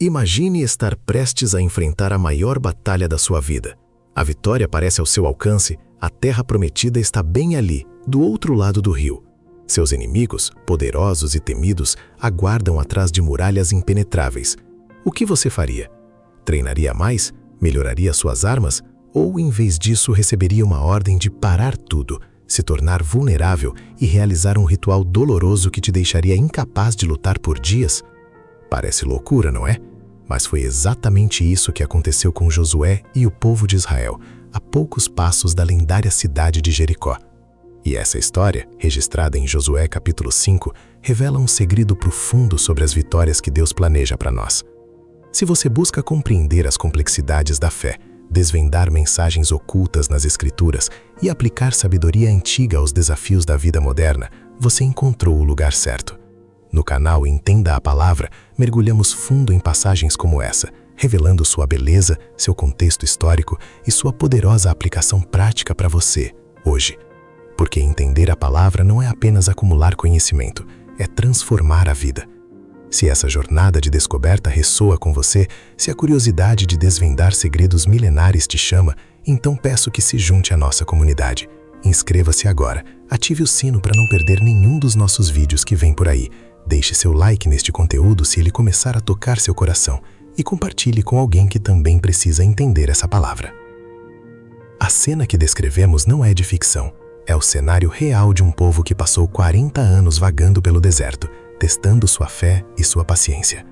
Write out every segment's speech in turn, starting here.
Imagine estar prestes a enfrentar a maior batalha da sua vida. A vitória parece ao seu alcance, a terra prometida está bem ali, do outro lado do rio. Seus inimigos, poderosos e temidos, aguardam atrás de muralhas impenetráveis. O que você faria? Treinaria mais? Melhoraria suas armas? Ou, em vez disso, receberia uma ordem de parar tudo, se tornar vulnerável e realizar um ritual doloroso que te deixaria incapaz de lutar por dias? Parece loucura, não é? Mas foi exatamente isso que aconteceu com Josué e o povo de Israel, a poucos passos da lendária cidade de Jericó. E essa história, registrada em Josué capítulo 5, revela um segredo profundo sobre as vitórias que Deus planeja para nós. Se você busca compreender as complexidades da fé, desvendar mensagens ocultas nas Escrituras e aplicar sabedoria antiga aos desafios da vida moderna, você encontrou o lugar certo. No canal Entenda a Palavra, mergulhamos fundo em passagens como essa, revelando sua beleza, seu contexto histórico e sua poderosa aplicação prática para você, hoje. Porque entender a palavra não é apenas acumular conhecimento, é transformar a vida. Se essa jornada de descoberta ressoa com você, se a curiosidade de desvendar segredos milenares te chama, então peço que se junte à nossa comunidade. Inscreva-se agora, ative o sino para não perder nenhum dos nossos vídeos que vem por aí. Deixe seu like neste conteúdo se ele começar a tocar seu coração e compartilhe com alguém que também precisa entender essa palavra. A cena que descrevemos não é de ficção. É o cenário real de um povo que passou 40 anos vagando pelo deserto, testando sua fé e sua paciência.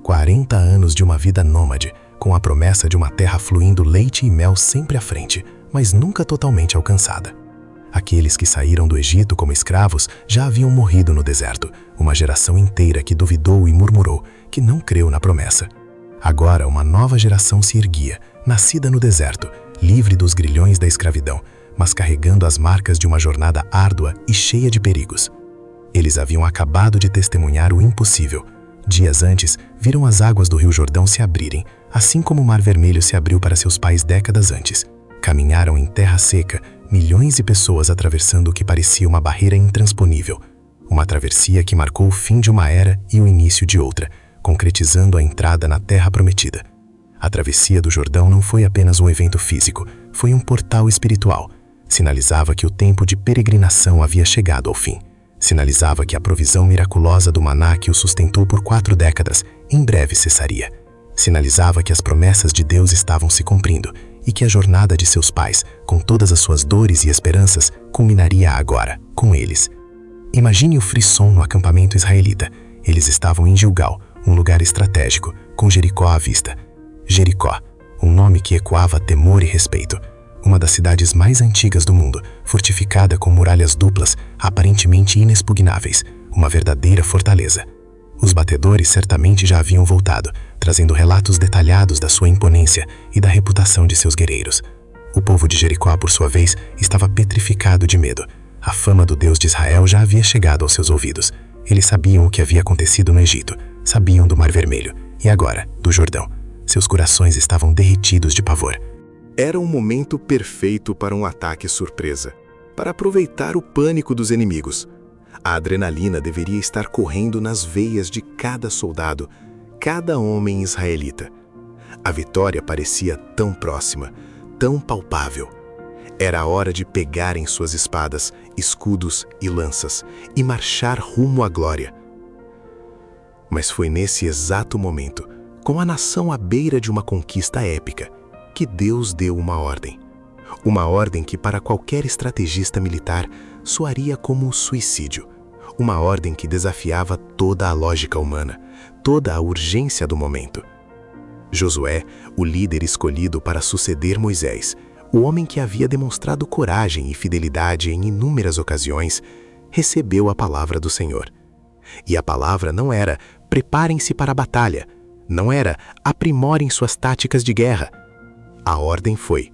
40 anos de uma vida nômade, com a promessa de uma terra fluindo leite e mel sempre à frente, mas nunca totalmente alcançada. Aqueles que saíram do Egito como escravos já haviam morrido no deserto, uma geração inteira que duvidou e murmurou, que não creu na promessa. Agora uma nova geração se erguia, nascida no deserto, livre dos grilhões da escravidão, mas carregando as marcas de uma jornada árdua e cheia de perigos. Eles haviam acabado de testemunhar o impossível. Dias antes, viram as águas do Rio Jordão se abrirem, assim como o Mar Vermelho se abriu para seus pais décadas antes. Caminharam em terra seca, milhões de pessoas atravessando o que parecia uma barreira intransponível. Uma travessia que marcou o fim de uma era e o início de outra, concretizando a entrada na Terra Prometida. A travessia do Jordão não foi apenas um evento físico, foi um portal espiritual. Sinalizava que o tempo de peregrinação havia chegado ao fim. Sinalizava que a provisão miraculosa do maná que o sustentou por 4 décadas em breve cessaria. Sinalizava que as promessas de Deus estavam se cumprindo e que a jornada de seus pais, com todas as suas dores e esperanças, culminaria agora, com eles. Imagine o frisson no acampamento israelita. Eles estavam em Gilgal, um lugar estratégico, com Jericó à vista. Jericó, um nome que ecoava temor e respeito. Uma das cidades mais antigas do mundo, fortificada com muralhas duplas, aparentemente inexpugnáveis, uma verdadeira fortaleza. Os batedores certamente já haviam voltado, trazendo relatos detalhados da sua imponência e da reputação de seus guerreiros. O povo de Jericó, por sua vez, estava petrificado de medo. A fama do Deus de Israel já havia chegado aos seus ouvidos. Eles sabiam o que havia acontecido no Egito, sabiam do Mar Vermelho e agora, do Jordão. Seus corações estavam derretidos de pavor. Era um momento perfeito para um ataque surpresa, para aproveitar o pânico dos inimigos. A adrenalina deveria estar correndo nas veias de cada soldado, cada homem israelita. A vitória parecia tão próxima, tão palpável. Era a hora de pegarem suas espadas, escudos e lanças e marchar rumo à glória. Mas foi nesse exato momento, com a nação à beira de uma conquista épica, que Deus deu uma ordem. Uma ordem que para qualquer estrategista militar soaria como suicídio. Uma ordem que desafiava toda a lógica humana, toda a urgência do momento. Josué, o líder escolhido para suceder Moisés, o homem que havia demonstrado coragem e fidelidade em inúmeras ocasiões, recebeu a palavra do Senhor. E a palavra não era preparem-se para a batalha, não era aprimorem suas táticas de guerra. A ordem foi: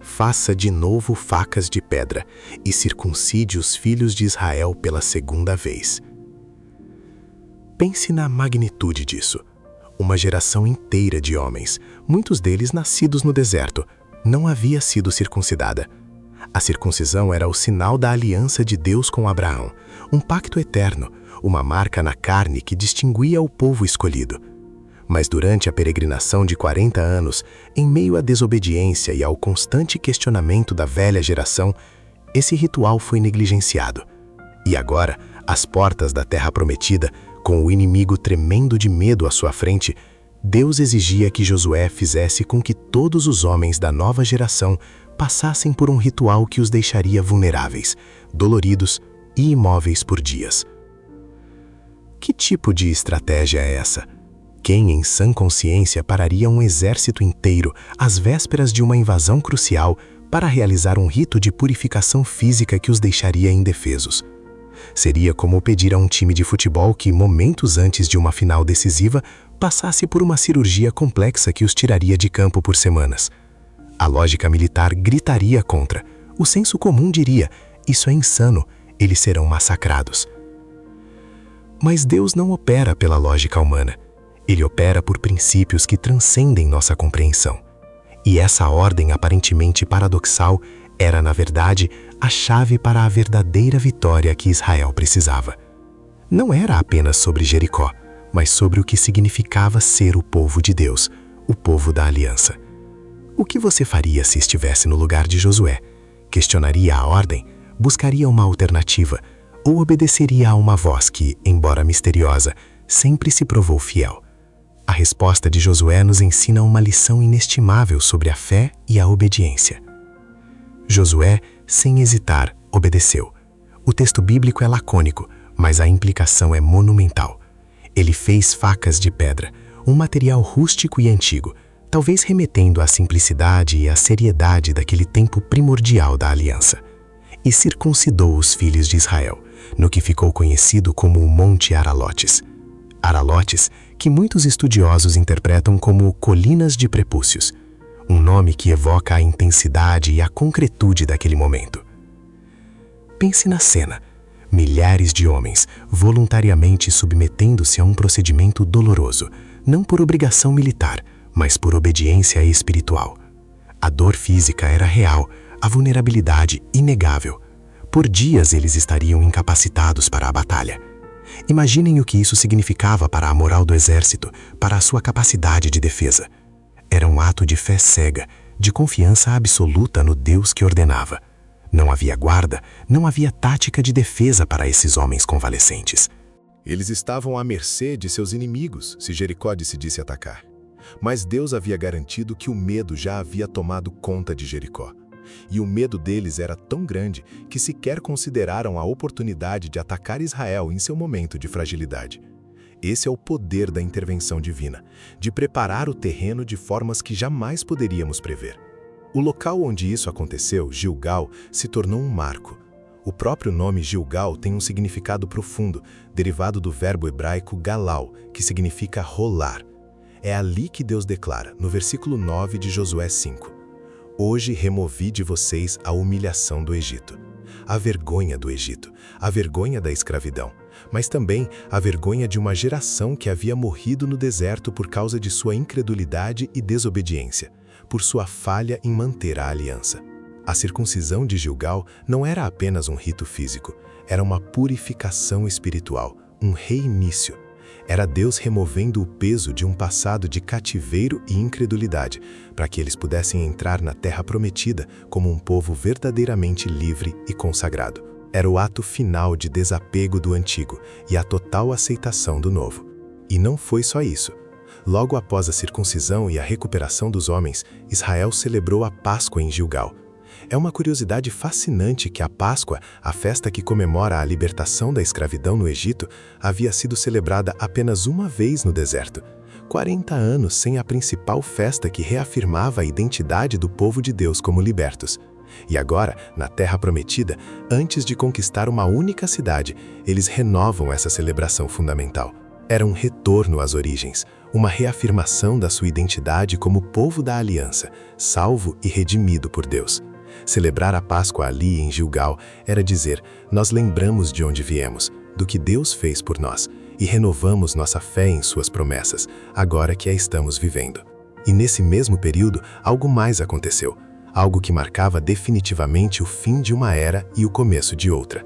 faça de novo facas de pedra e circuncide os filhos de Israel pela segunda vez. Pense na magnitude disso. Uma geração inteira de homens, muitos deles nascidos no deserto, não havia sido circuncidada. A circuncisão era o sinal da aliança de Deus com Abraão, um pacto eterno, uma marca na carne que distinguia o povo escolhido. Mas durante a peregrinação de 40 anos, em meio à desobediência e ao constante questionamento da velha geração, esse ritual foi negligenciado. E agora, às portas da Terra Prometida, com o inimigo tremendo de medo à sua frente, Deus exigia que Josué fizesse com que todos os homens da nova geração passassem por um ritual que os deixaria vulneráveis, doloridos e imóveis por dias. Que tipo de estratégia é essa? Quem, em sã consciência, pararia um exército inteiro às vésperas de uma invasão crucial para realizar um rito de purificação física que os deixaria indefesos? Seria como pedir a um time de futebol que, momentos antes de uma final decisiva, passasse por uma cirurgia complexa que os tiraria de campo por semanas. A lógica militar gritaria contra. O senso comum diria: isso é insano, eles serão massacrados. Mas Deus não opera pela lógica humana. Ele opera por princípios que transcendem nossa compreensão. E essa ordem aparentemente paradoxal era, na verdade, a chave para a verdadeira vitória que Israel precisava. Não era apenas sobre Jericó, mas sobre o que significava ser o povo de Deus, o povo da aliança. O que você faria se estivesse no lugar de Josué? Questionaria a ordem? Buscaria uma alternativa? Ou obedeceria a uma voz que, embora misteriosa, sempre se provou fiel? A resposta de Josué nos ensina uma lição inestimável sobre a fé e a obediência. Josué, sem hesitar, obedeceu. O texto bíblico é lacônico, mas a implicação é monumental. Ele fez facas de pedra, um material rústico e antigo, talvez remetendo à simplicidade e à seriedade daquele tempo primordial da aliança. E circuncidou os filhos de Israel, no que ficou conhecido como o Monte Aralotes. Aralotes, que muitos estudiosos interpretam como colinas de prepúcios, um nome que evoca a intensidade e a concretude daquele momento. Pense na cena: milhares de homens voluntariamente submetendo-se a um procedimento doloroso, não por obrigação militar, mas por obediência espiritual. A dor física era real, a vulnerabilidade inegável. Por dias eles estariam incapacitados para a batalha. Imaginem o que isso significava para a moral do exército, para a sua capacidade de defesa. Era um ato de fé cega, de confiança absoluta no Deus que ordenava. Não havia guarda, não havia tática de defesa para esses homens convalescentes. Eles estavam à mercê de seus inimigos se Jericó decidisse atacar. Mas Deus havia garantido que o medo já havia tomado conta de Jericó. E o medo deles era tão grande que sequer consideraram a oportunidade de atacar Israel em seu momento de fragilidade. Esse é o poder da intervenção divina, de preparar o terreno de formas que jamais poderíamos prever. O local onde isso aconteceu, Gilgal, se tornou um marco. O próprio nome Gilgal tem um significado profundo, derivado do verbo hebraico galal, que significa rolar. É ali que Deus declara, no versículo 9 de Josué 5. Hoje removi de vocês a humilhação do Egito, a vergonha do Egito, a vergonha da escravidão, mas também a vergonha de uma geração que havia morrido no deserto por causa de sua incredulidade e desobediência, por sua falha em manter a aliança. A circuncisão de Gilgal não era apenas um rito físico, era uma purificação espiritual, um reinício. Era Deus removendo o peso de um passado de cativeiro e incredulidade, para que eles pudessem entrar na Terra Prometida como um povo verdadeiramente livre e consagrado. Era o ato final de desapego do antigo e a total aceitação do novo. E não foi só isso. Logo após a circuncisão e a recuperação dos homens, Israel celebrou a Páscoa em Gilgal. É uma curiosidade fascinante que a Páscoa, a festa que comemora a libertação da escravidão no Egito, havia sido celebrada apenas uma vez no deserto. 40 anos sem a principal festa que reafirmava a identidade do povo de Deus como libertos. E agora, na Terra Prometida, antes de conquistar uma única cidade, eles renovam essa celebração fundamental. Era um retorno às origens, uma reafirmação da sua identidade como povo da aliança, salvo e redimido por Deus. Celebrar a Páscoa ali em Gilgal era dizer: nós lembramos de onde viemos, do que Deus fez por nós, e renovamos nossa fé em suas promessas, agora que a estamos vivendo. E nesse mesmo período, algo mais aconteceu, algo que marcava definitivamente o fim de uma era e o começo de outra.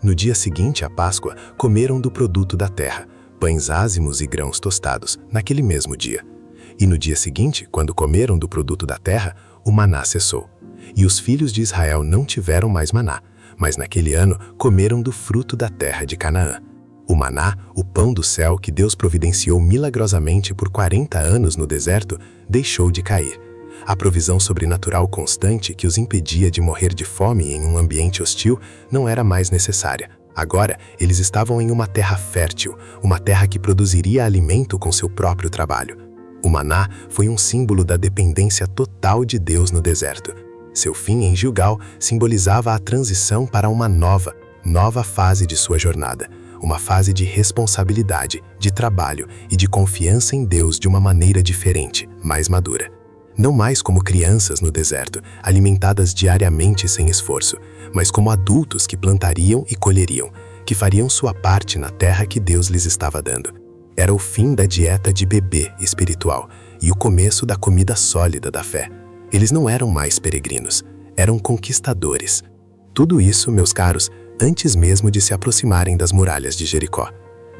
No dia seguinte à Páscoa, comeram do produto da terra, pães ázimos e grãos tostados, naquele mesmo dia. E no dia seguinte, quando comeram do produto da terra, o maná cessou. E os filhos de Israel não tiveram mais maná, mas naquele ano comeram do fruto da terra de Canaã. O maná, o pão do céu que Deus providenciou milagrosamente por 40 anos no deserto, deixou de cair. A provisão sobrenatural constante que os impedia de morrer de fome em um ambiente hostil não era mais necessária. Agora, eles estavam em uma terra fértil, uma terra que produziria alimento com seu próprio trabalho. O maná foi um símbolo da dependência total de Deus no deserto. Seu fim em Gilgal simbolizava a transição para uma nova fase de sua jornada, uma fase de responsabilidade, de trabalho e de confiança em Deus de uma maneira diferente, mais madura. Não mais como crianças no deserto, alimentadas diariamente sem esforço, mas como adultos que plantariam e colheriam, que fariam sua parte na terra que Deus lhes estava dando. Era o fim da dieta de bebê espiritual e o começo da comida sólida da fé. Eles não eram mais peregrinos, eram conquistadores. Tudo isso, meus caros, antes mesmo de se aproximarem das muralhas de Jericó.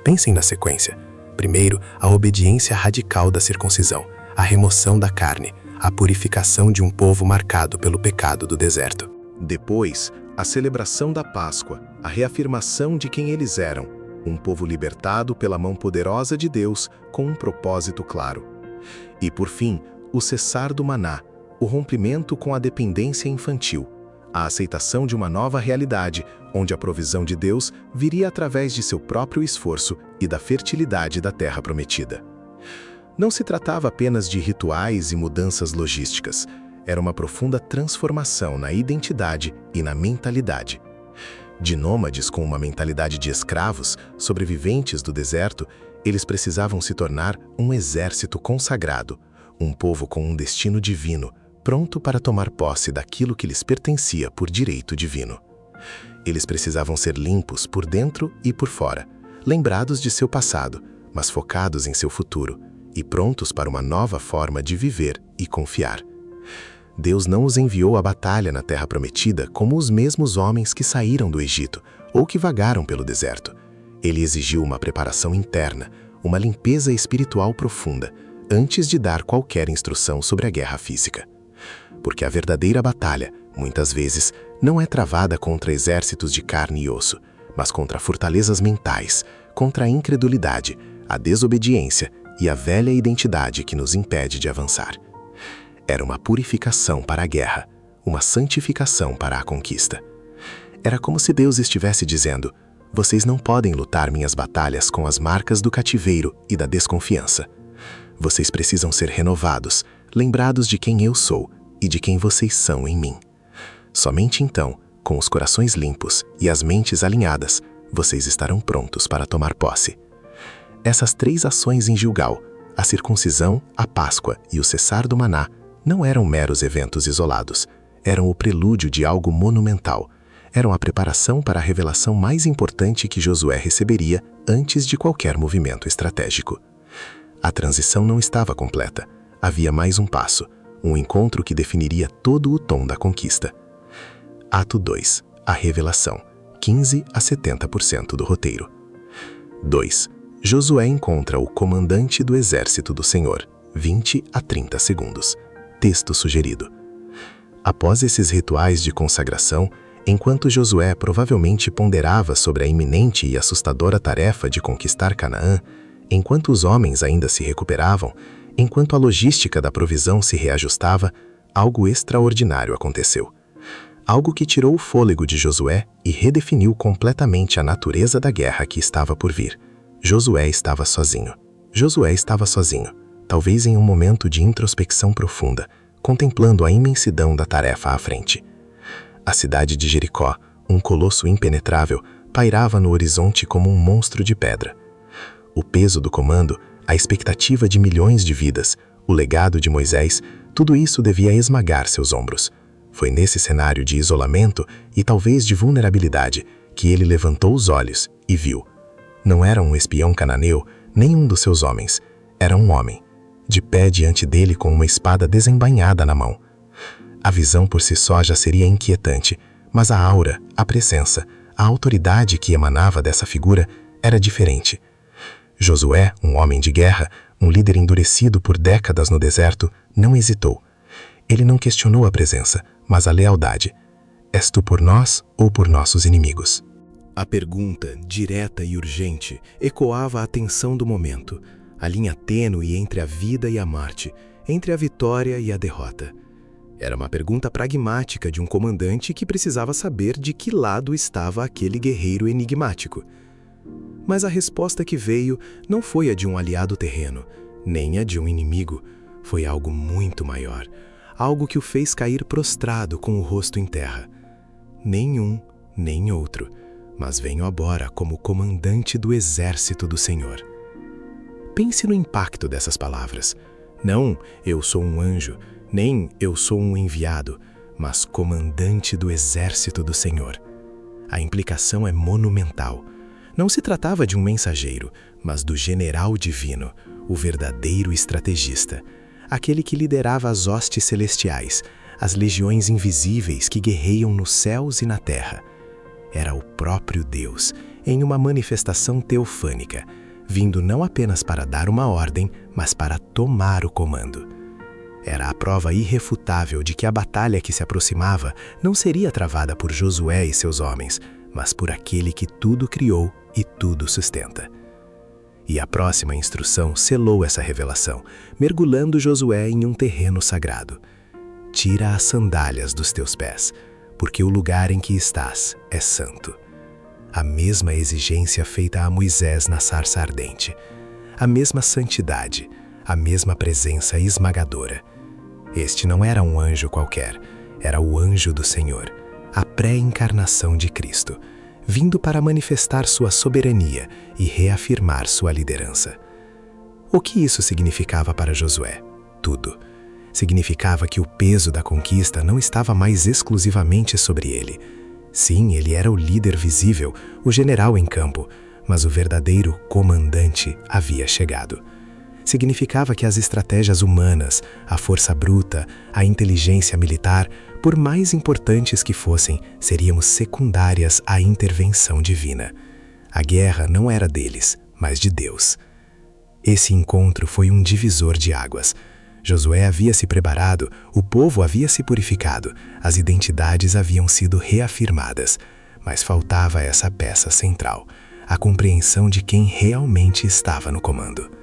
Pensem na sequência. Primeiro, a obediência radical da circuncisão, a remoção da carne, a purificação de um povo marcado pelo pecado do deserto. Depois, a celebração da Páscoa, a reafirmação de quem eles eram, um povo libertado pela mão poderosa de Deus com um propósito claro. E por fim, o cessar do maná, o rompimento com a dependência infantil, a aceitação de uma nova realidade, onde a provisão de Deus viria através de seu próprio esforço e da fertilidade da terra prometida. Não se tratava apenas de rituais e mudanças logísticas, era uma profunda transformação na identidade e na mentalidade. De nômades com uma mentalidade de escravos, sobreviventes do deserto, eles precisavam se tornar um exército consagrado, um povo com um destino divino, pronto para tomar posse daquilo que lhes pertencia por direito divino. Eles precisavam ser limpos por dentro e por fora, lembrados de seu passado, mas focados em seu futuro, e prontos para uma nova forma de viver e confiar. Deus não os enviou à batalha na Terra Prometida como os mesmos homens que saíram do Egito ou que vagaram pelo deserto. Ele exigiu uma preparação interna, uma limpeza espiritual profunda, antes de dar qualquer instrução sobre a guerra física. Porque a verdadeira batalha, muitas vezes, não é travada contra exércitos de carne e osso, mas contra fortalezas mentais, contra a incredulidade, a desobediência e a velha identidade que nos impede de avançar. Era uma purificação para a guerra, uma santificação para a conquista. Era como se Deus estivesse dizendo: vocês não podem lutar minhas batalhas com as marcas do cativeiro e da desconfiança. Vocês precisam ser renovados, lembrados de quem eu sou e de quem vocês são em mim. Somente então, com os corações limpos e as mentes alinhadas, vocês estarão prontos para tomar posse. Essas 3 ações em Gilgal, a circuncisão, a Páscoa e o cessar do maná, não eram meros eventos isolados, eram o prelúdio de algo monumental, eram a preparação para a revelação mais importante que Josué receberia antes de qualquer movimento estratégico. A transição não estava completa, havia mais um passo, um encontro que definiria todo o tom da conquista. Ato 2, a revelação, 15 a 70% do roteiro. 2. Josué encontra o comandante do exército do Senhor, 20 a 30 segundos. Texto sugerido. Após esses rituais de consagração, enquanto Josué provavelmente ponderava sobre a iminente e assustadora tarefa de conquistar Canaã, enquanto os homens ainda se recuperavam, enquanto a logística da provisão se reajustava, algo extraordinário aconteceu. Algo que tirou o fôlego de Josué e redefiniu completamente a natureza da guerra que estava por vir. Josué estava sozinho. Josué estava sozinho, talvez em um momento de introspecção profunda, contemplando a imensidão da tarefa à frente. A cidade de Jericó, um colosso impenetrável, pairava no horizonte como um monstro de pedra. O peso do comando, a expectativa de milhões de vidas, o legado de Moisés, tudo isso devia esmagar seus ombros. Foi nesse cenário de isolamento e talvez de vulnerabilidade que ele levantou os olhos e viu. Não era um espião cananeu, nem um dos seus homens. Era um homem, de pé diante dele com uma espada desembainhada na mão. A visão por si só já seria inquietante, mas a aura, a presença, a autoridade que emanava dessa figura era diferente. Josué, um homem de guerra, um líder endurecido por décadas no deserto, não hesitou. Ele não questionou a presença, mas a lealdade. És tu por nós ou por nossos inimigos? A pergunta, direta e urgente, ecoava a tensão do momento, a linha tênue entre a vida e a morte, entre a vitória e a derrota. Era uma pergunta pragmática de um comandante que precisava saber de que lado estava aquele guerreiro enigmático. Mas a resposta que veio não foi a de um aliado terreno, nem a de um inimigo. Foi algo muito maior, algo que o fez cair prostrado com o rosto em terra. Nem um, nem outro, mas venho agora como comandante do exército do Senhor. Pense no impacto dessas palavras. Não, eu sou um anjo, nem eu sou um enviado, mas comandante do exército do Senhor. A implicação é monumental. Não se tratava de um mensageiro, mas do general divino, o verdadeiro estrategista, aquele que liderava as hostes celestiais, as legiões invisíveis que guerreiam nos céus e na terra. Era o próprio Deus, em uma manifestação teofânica, vindo não apenas para dar uma ordem, mas para tomar o comando. Era a prova irrefutável de que a batalha que se aproximava não seria travada por Josué e seus homens, mas por aquele que tudo criou e tudo sustenta. E a próxima instrução selou essa revelação, mergulhando Josué em um terreno sagrado. Tira as sandálias dos teus pés, porque o lugar em que estás é santo. A mesma exigência feita a Moisés na sarça ardente, a mesma santidade, a mesma presença esmagadora. Este não era um anjo qualquer, era o anjo do Senhor, a pré-encarnação de Cristo, vindo para manifestar sua soberania e reafirmar sua liderança. O que isso significava para Josué? Tudo. Significava que o peso da conquista não estava mais exclusivamente sobre ele. Sim, ele era o líder visível, o general em campo, mas o verdadeiro comandante havia chegado. Significava que as estratégias humanas, a força bruta, a inteligência militar, por mais importantes que fossem, seriam secundárias à intervenção divina. A guerra não era deles, mas de Deus. Esse encontro foi um divisor de águas. Josué havia se preparado, o povo havia se purificado, as identidades haviam sido reafirmadas, mas faltava essa peça central, a compreensão de quem realmente estava no comando.